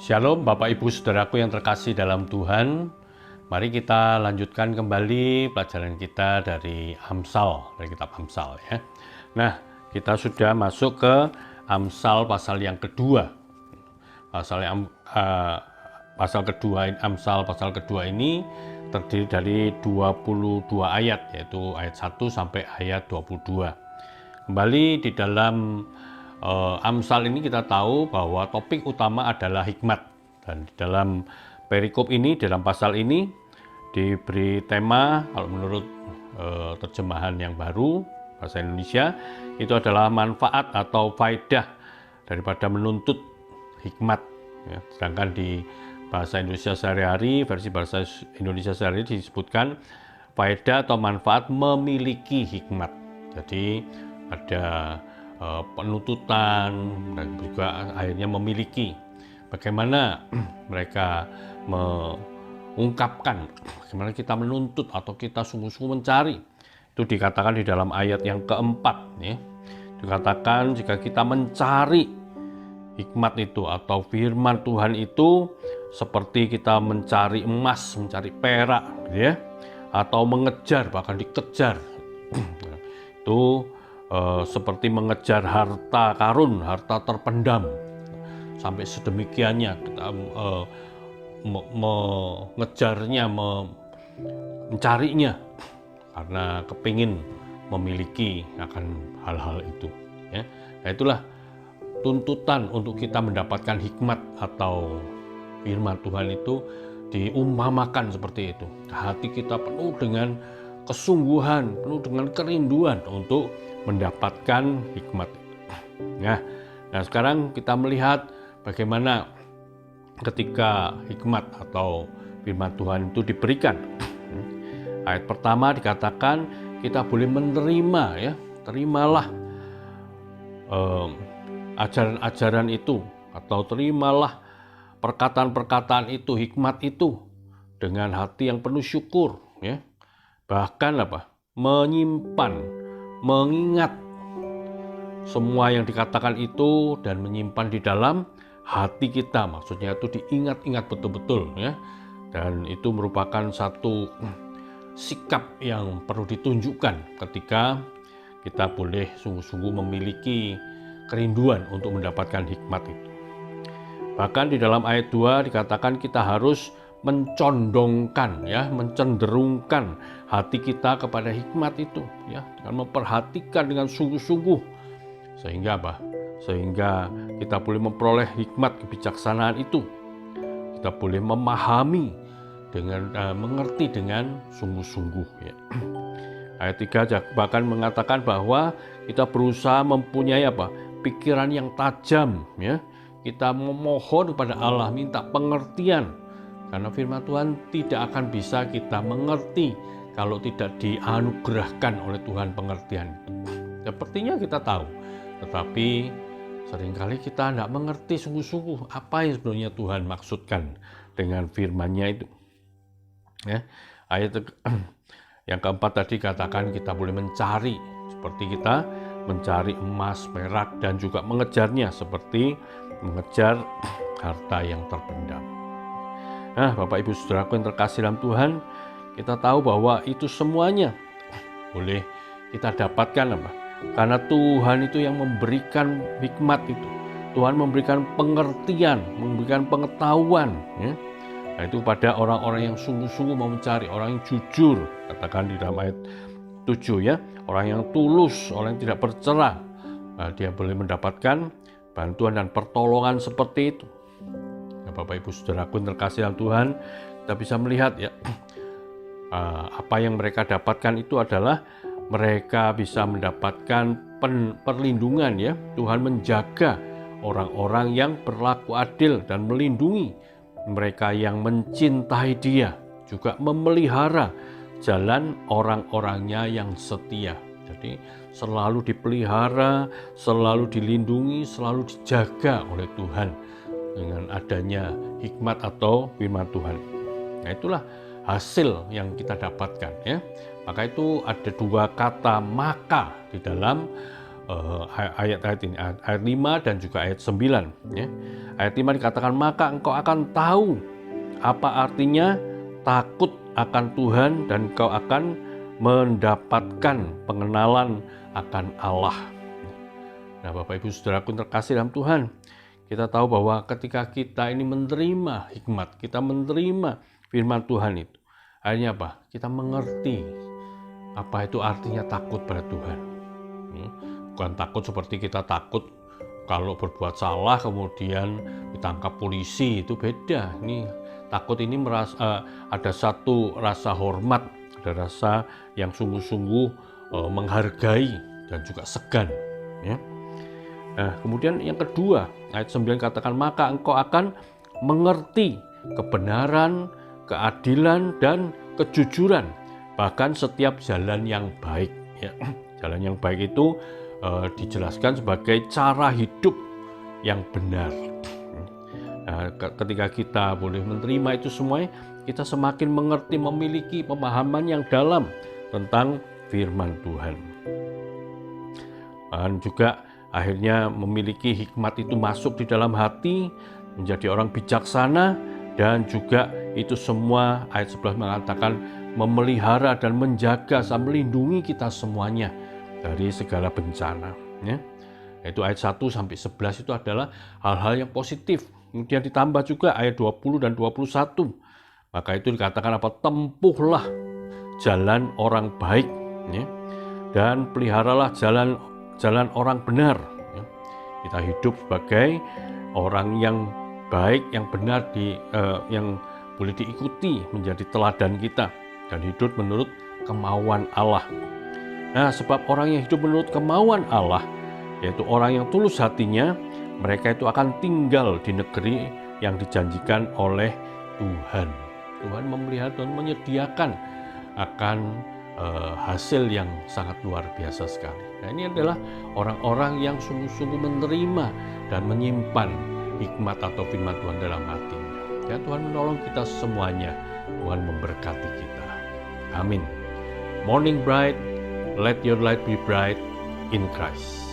Shalom Bapak Ibu Saudaraku yang terkasih dalam Tuhan. Mari kita lanjutkan kembali pelajaran kita dari Amsal, dari kitab Amsal ya. Nah, kita sudah masuk ke Amsal pasal yang kedua. Amsal pasal kedua ini terdiri dari 22 ayat, yaitu ayat 1 sampai ayat 22. Kembali di dalam Amsal ini kita tahu bahwa topik utama adalah hikmat, dan di dalam perikop ini, dalam pasal ini diberi tema, kalau menurut terjemahan yang baru bahasa Indonesia, itu adalah manfaat atau faedah daripada menuntut hikmat ya. Sedangkan di bahasa Indonesia sehari-hari, versi bahasa Indonesia sehari-hari disebutkan faedah atau manfaat memiliki hikmat. Jadi ada penuntutan dan juga akhirnya memiliki. Bagaimana mereka mengungkapkan, bagaimana kita menuntut atau kita sungguh-sungguh mencari. Itu dikatakan di dalam ayat yang keempat ya. Dikatakan jika kita mencari hikmat itu atau firman Tuhan itu seperti kita mencari emas, mencari perak gitu ya, atau mengejar, bahkan dikejar. Itu seperti mengejar harta karun, harta terpendam. Sampai sedemikiannya kita mengejarnya, mencarinya karena kepingin memiliki akan hal-hal itu ya. Nah, itulah tuntutan untuk kita mendapatkan hikmat atau firman Tuhan itu diumpamakan seperti itu. Hati kita penuh dengan kesungguhan, penuh dengan kerinduan untuk mendapatkan hikmat itu. Nah, sekarang kita melihat bagaimana ketika hikmat atau firman Tuhan itu diberikan. Ayat pertama dikatakan kita boleh menerima ya, terimalah ajaran-ajaran itu atau terimalah perkataan-perkataan itu, hikmat itu dengan hati yang penuh syukur ya. Bahkan menyimpan, mengingat semua yang dikatakan itu dan menyimpan di dalam hati kita, maksudnya itu diingat-ingat betul-betul ya. Dan itu merupakan satu sikap yang perlu ditunjukkan ketika kita boleh sungguh-sungguh memiliki kerinduan untuk mendapatkan hikmat itu. Bahkan di dalam ayat 2 dikatakan kita harus mencondongkan ya, mencenderungkan hati kita kepada hikmat itu ya, dengan memperhatikan dengan sungguh-sungguh sehingga sehingga kita boleh memperoleh hikmat kebijaksanaan itu. Kita boleh memahami dengan mengerti dengan sungguh-sungguh ya. Ayat 3 bahkan mengatakan bahwa kita berusaha mempunyai pikiran yang tajam ya. Kita memohon kepada Allah, minta pengertian. Karena firman Tuhan tidak akan bisa kita mengerti kalau tidak dianugerahkan oleh Tuhan pengertian itu. Sepertinya kita tahu, tetapi seringkali kita tidak mengerti sungguh-sungguh apa yang sebenarnya Tuhan maksudkan dengan firman-Nya itu. Ya, ayat yang keempat tadi katakan kita boleh mencari, seperti kita mencari emas, perak, dan juga mengejarnya seperti mengejar harta yang terpendam. Nah, Bapak Ibu Saudaraku yang terkasih dalam Tuhan, kita tahu bahwa itu semuanya boleh kita dapatkan karena Tuhan itu yang memberikan hikmat itu. Tuhan memberikan pengertian, memberikan pengetahuan ya. Nah, itu pada orang-orang yang sungguh-sungguh mau mencari, orang yang jujur, katakan di dalam ayat 7 ya, orang yang tulus, orang yang tidak bercela, dia boleh mendapatkan bantuan dan pertolongan seperti itu. Nah, Bapak Ibu Saudaraku yang terkasih dalam Tuhan, kita bisa melihat ya, apa yang mereka dapatkan itu adalah mereka bisa mendapatkan perlindungan ya. Tuhan menjaga orang-orang yang berlaku adil dan melindungi mereka yang mencintai Dia, juga memelihara jalan orang-orangnya yang setia. Jadi selalu dipelihara, selalu dilindungi, selalu dijaga oleh Tuhan dengan adanya hikmat atau firman Tuhan. Nah, itulah hasil yang kita dapatkan ya. Maka itu ada dua kata maka di dalam ayat-ayat ini, ayat 5 dan juga ayat 9. Ya. Ayat 5 dikatakan, maka engkau akan tahu apa artinya takut akan Tuhan dan engkau akan mendapatkan pengenalan akan Allah. Nah, Bapak Ibu Saudaraku terkasih dalam Tuhan, kita tahu bahwa ketika kita ini menerima hikmat, kita menerima firman Tuhan itu, akhirnya apa? Kita mengerti apa itu artinya takut pada Tuhan. Bukan takut seperti kita takut kalau berbuat salah kemudian ditangkap polisi, itu beda. Ini takut ini ada satu rasa hormat, ada rasa yang sungguh-sungguh menghargai dan juga segan. Ya. Nah, kemudian yang kedua, ayat 9 katakan, maka engkau akan mengerti kebenaran, keadilan, dan kejujuran, bahkan setiap jalan yang baik. Ya. Jalan yang baik itu dijelaskan sebagai cara hidup yang benar. Nah, ketika kita boleh menerima itu semuanya, kita semakin mengerti, memiliki pemahaman yang dalam tentang firman Tuhan. Dan juga akhirnya memiliki hikmat itu masuk di dalam hati, menjadi orang bijaksana, dan juga itu semua ayat 11 mengatakan memelihara dan menjaga, melindungi kita semuanya dari segala bencana. Ya. Yaitu ayat 1 sampai 11 itu adalah hal-hal yang positif. Kemudian ditambah juga ayat 20 dan 21. Maka itu dikatakan apa? Tempuhlah jalan orang baik, ya, dan peliharalah jalan orang benar. Ya. Kita hidup sebagai orang yang baik, yang benar, yang boleh diikuti, menjadi teladan kita, dan hidup menurut kemauan Allah. Nah, sebab orang yang hidup menurut kemauan Allah, yaitu orang yang tulus hatinya, mereka itu akan tinggal di negeri yang dijanjikan oleh Tuhan. Tuhan memelihara dan menyediakan akan hasil yang sangat luar biasa sekali. Nah, ini adalah orang-orang yang sungguh-sungguh menerima dan menyimpan hikmat atau firman Tuhan dalam hatinya. Ya, Tuhan menolong kita semuanya. Tuhan memberkati kita. Amin. Morning bright, let your light be bright in Christ.